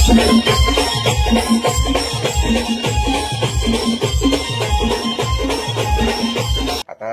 आता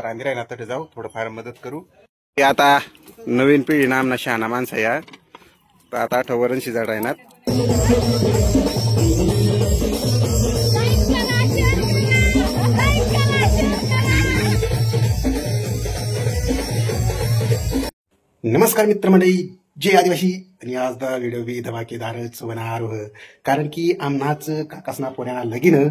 रांधी राहिना तटे जाऊ थोडंफार मदत करू. ते आता नवीन पिढी नामना शहाणा माणसं या तर आता आठवरण शिजाड राहणार. नमस्कार मित्रमंडळी, जय आदिवासी. आणि आज दा व्हिडिओ बी धमाकेदारच होणार कारण की आमनाच काकासना पोऱ्याना लगीन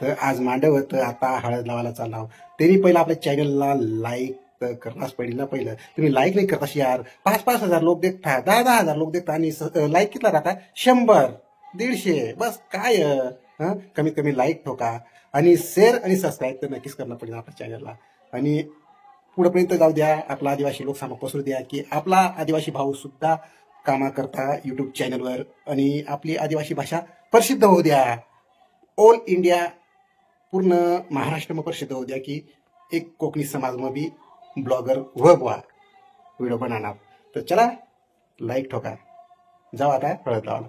तर आज मांडव तर आता हळद लावायला चालला. त्यांनी पहिला आपल्या चॅनलला लाईक तर करणारच पडेल ना. पहिलं तुम्ही लाईक नाही करता यार. 5,000 लोक देखता, 10,000 लोक देखता आणि लाईक कितला राहता 100 150 बस काय. कमीत कमी लाईक ठोका आणि शेअर आणि सबस्क्राईब तर नक्कीच करणं पडेल आपल्या चॅनलला. आणि पुढेपर्यंत जाऊ द्या, आपला आदिवासी लोकसभा पसरू द्या की आपला आदिवासी भाऊ सुद्धा कामा करता युट्यूब चॅनलवर आणि आपली आदिवासी भाषा प्रसिद्ध होऊ द्या. ऑल इंडिया पूर्ण महाराष्ट्र प्रसिद्ध होऊ द्या की एक कोकणी समाज में भी ब्लॉगर हुआ व्हिडिओ बनाना. तर चला लाईक ठोका, जाऊ आता हळद लावायला.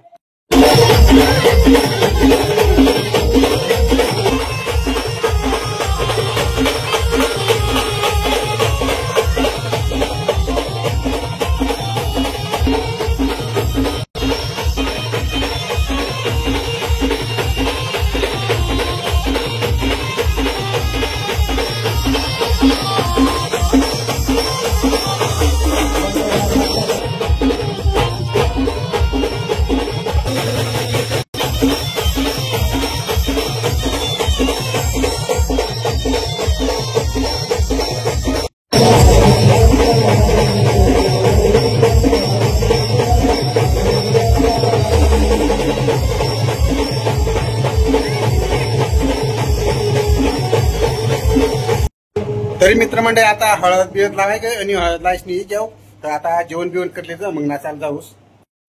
तरी मित्रमंडळी आता हळद बिळद लावायचं आणि हळद लायसनी जाऊ. तर आता जेवण बिवण करले तर मग नाचायला जाऊस.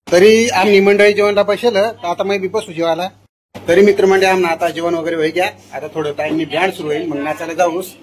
तरी आम्ही मंडळी जेवणला बसेल तर आता मग मी बसू जेवायला. तरी मित्रमंडळी आम्हाला आता जेवण वगैरे होई घ्या. आता थोडं टाइमनी बँड सुरू होईल मग नाचायला जाऊस.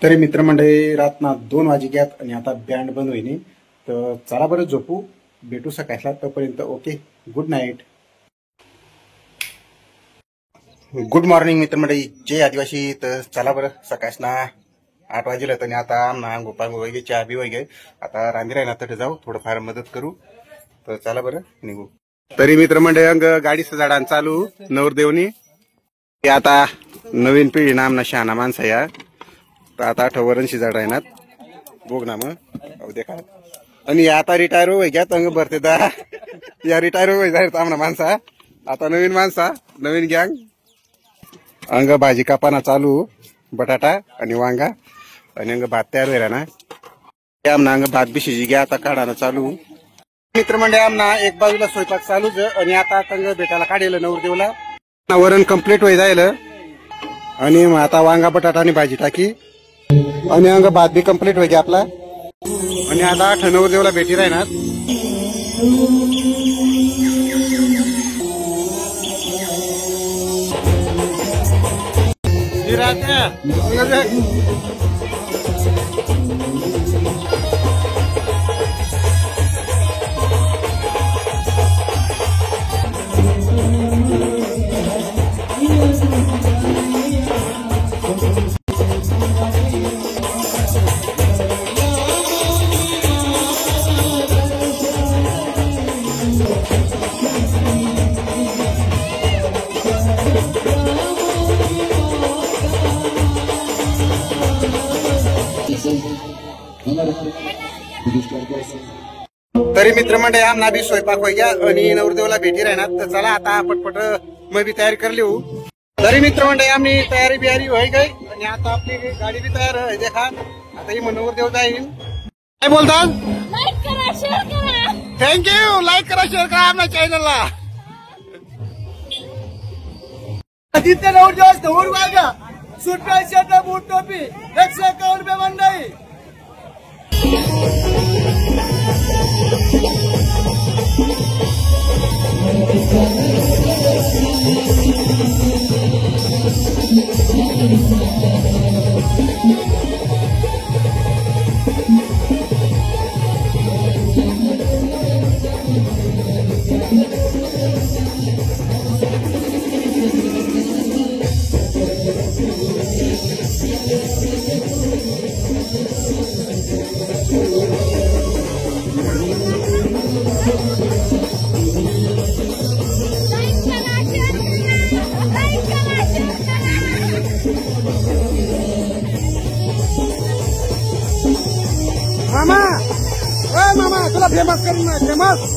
तरी मित्रमंडळी रातना 2 वाजल्यात आणि आता बँड बंद होईनी, तर चला बरं झोपू, भेटू सकाळला. तोपर्यंत okay, good night. Good morning मित्रमंडळी, जय आदिवासी. तर चला बरं सकाळना 8 वाजले तर आता आमना गोपांग वगैरे चहा बी वगैरे आता रांधी राहिना तर जाऊ, थोडंफार मदत करू. तर चला बरं निघू. तरी मित्रमंडळी अंग गाडीचं झाडान चालू नवरदेवनी. आता नवीन पिढी नामना शहाणा माणसा या, तर आता ठवरणशी झाड राहणार बोग ना मग अहो देखा. आणि आता रिटायर होय घ्या अंग भरते दा या रिटायर होय जाहीर आमना माणसा. आता नवीन माणसा नवीन गँग. अंग भाजी कापाना चालू, बटाटा आणि वांगा, आणि अंग भात तयार व्हायला ना. आमना अंग भात बिशीजी घ्या आता काढाना चालू. मित्रमंडळी आमना एक बाजूला स्वयंपाक चालूच, आणि आता अंग भेटायला काढेल नवरदेवला. वरण कम्प्लीट होई जाईल, आणि आता वांगा बटाटा आणि भाजी टाकी, आणि अंग भात बी कम्प्लीट होई आपला. आणि आता नवरदेवला भेटी राहणार. तरी मित्रमंडळी आमना बी स्वयंपाक होई घ्या, आणि नवरदेवला भेटी राहणार. तर चला आता पटपट मग बी तयारी कर लिहू. तरी मित्रमंडळी आम्ही तयारी बियारी होई गई, आणि आता आपली गाडी बी तयार आहे देखा. आता ही नवरदेव जाईल. काय बोलतात? लाईक करा, शेअर करा. थँक्यू. लाईक करा, शेअर करा आमच्या चॅनलला. आदित्य नवरदेव धूर वागा सुट्टा शर्ट बूट टोपी 151 रुपये मंडई. मामा, ओ मामा, तुला फेमस करू ना, फेमस.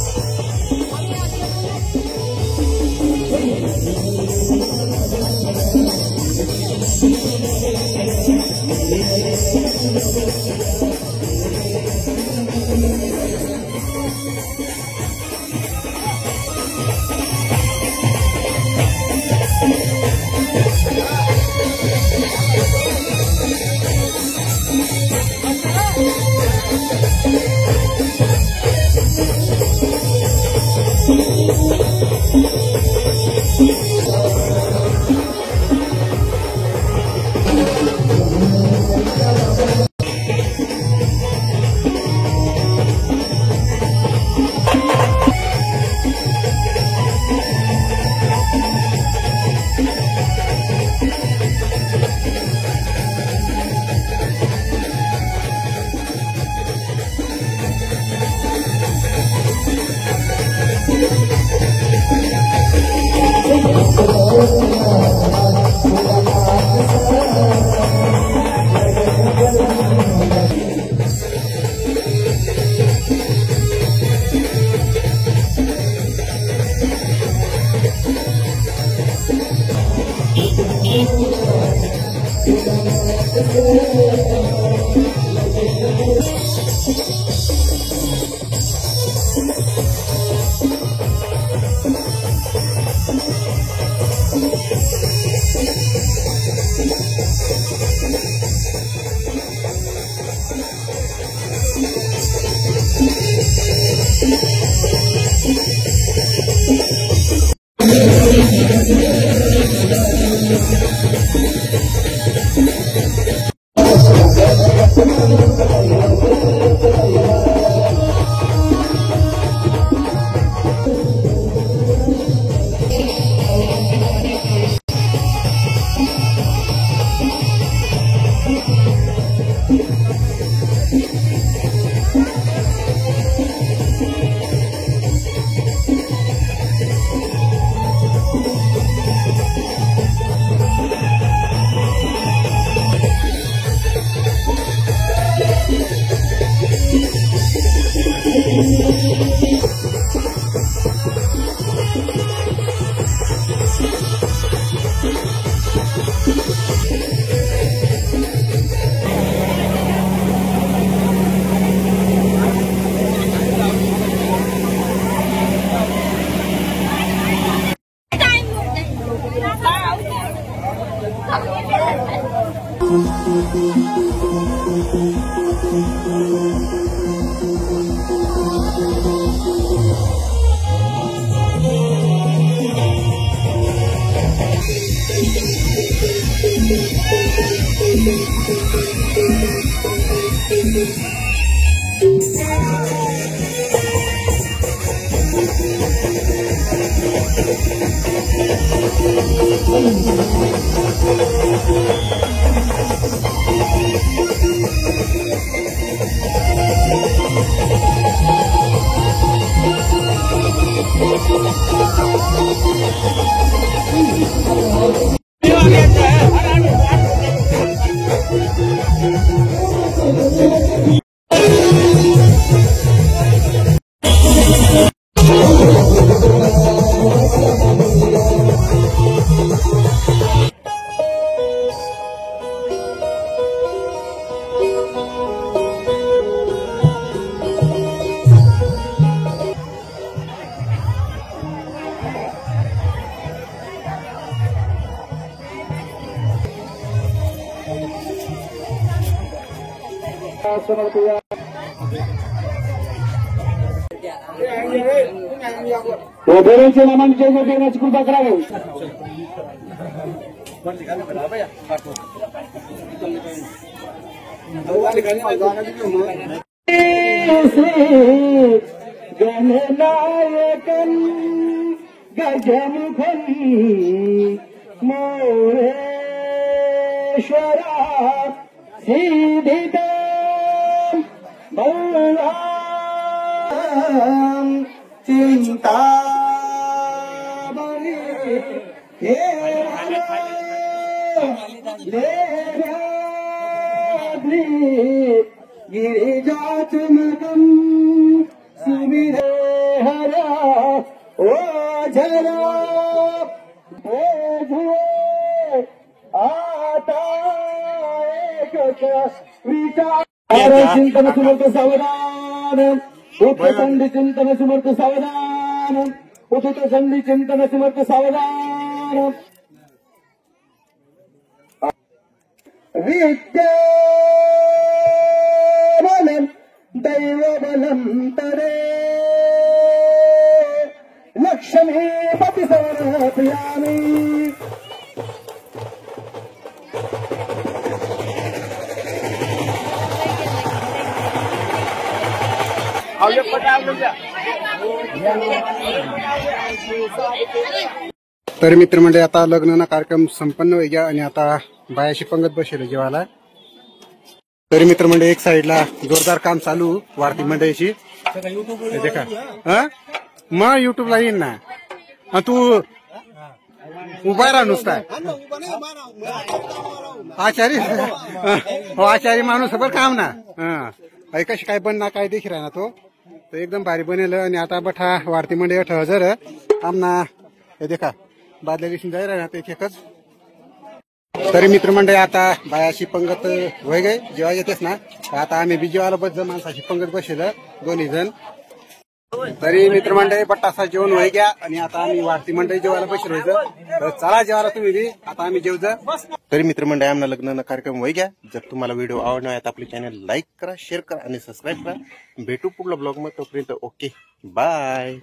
वगैरेंचे नामांचे देण्याची कृपा करावी. गणनायकन गजमुखन मोरेश्वरा सिद्धिदं बलराम चिंतामणि हे गिरिजात्मकं सुविधे हरा ओ झरा ओ झुए आता एक विचार चिंतन समर्थ सावधान उत्तरसंधी चिंतन समर्थ सावधान उत्तरसंधी चिंतन समर्थ सावधान विद्याबलं दैवबलं तरे लक्ष्मीपति समर्पयामि. तर मित्रमंडळी आता लग्न कार्यक्रम संपन्न होई गया आणि आता बायाशी पंगत बसेल जेवायला. तरी मित्रमंडळी एक साइडला जोरदार काम चालू वारती मंडळीची. देखा मग युट्यूबला येईन ना तू उभा राहा नुसता आचारी हो आचारी माणूस बरं काम ना कशी काय बनना काय देखील ना तो एकदम भारी बनेल. आणि आता बठा वारती मंडळी 8,000 आमना हे देखा बादल्या दिवशी जाय राहणार एक एकच. तरी मित्रमंडळी आता बायाशी पंगत होय गे जेव्हा येतेस ना आता आम्ही बी जेवायला बस माणसाशी पंगत बसेल 2 जण. तरी मित्रमंडळी बट्टासा जेवण होय गया आणि आता आम्ही वारती मंडळी जेवायला बसेल व्हायचं. तर चला जेवायला तुम्ही बी आता आम्ही जेवजा. तरी मित्रमंडळी आमना लग्न कार्यक्रम होय गया. जर तुम्हाला व्हिडिओ आवडला आहे तर आपले चॅनल लाईक करा, शेअर करा आणि सबस्क्राईब करा. भेटू पुढल्या ब्लॉग मध्ये. तोपर्यंत ओके बाय.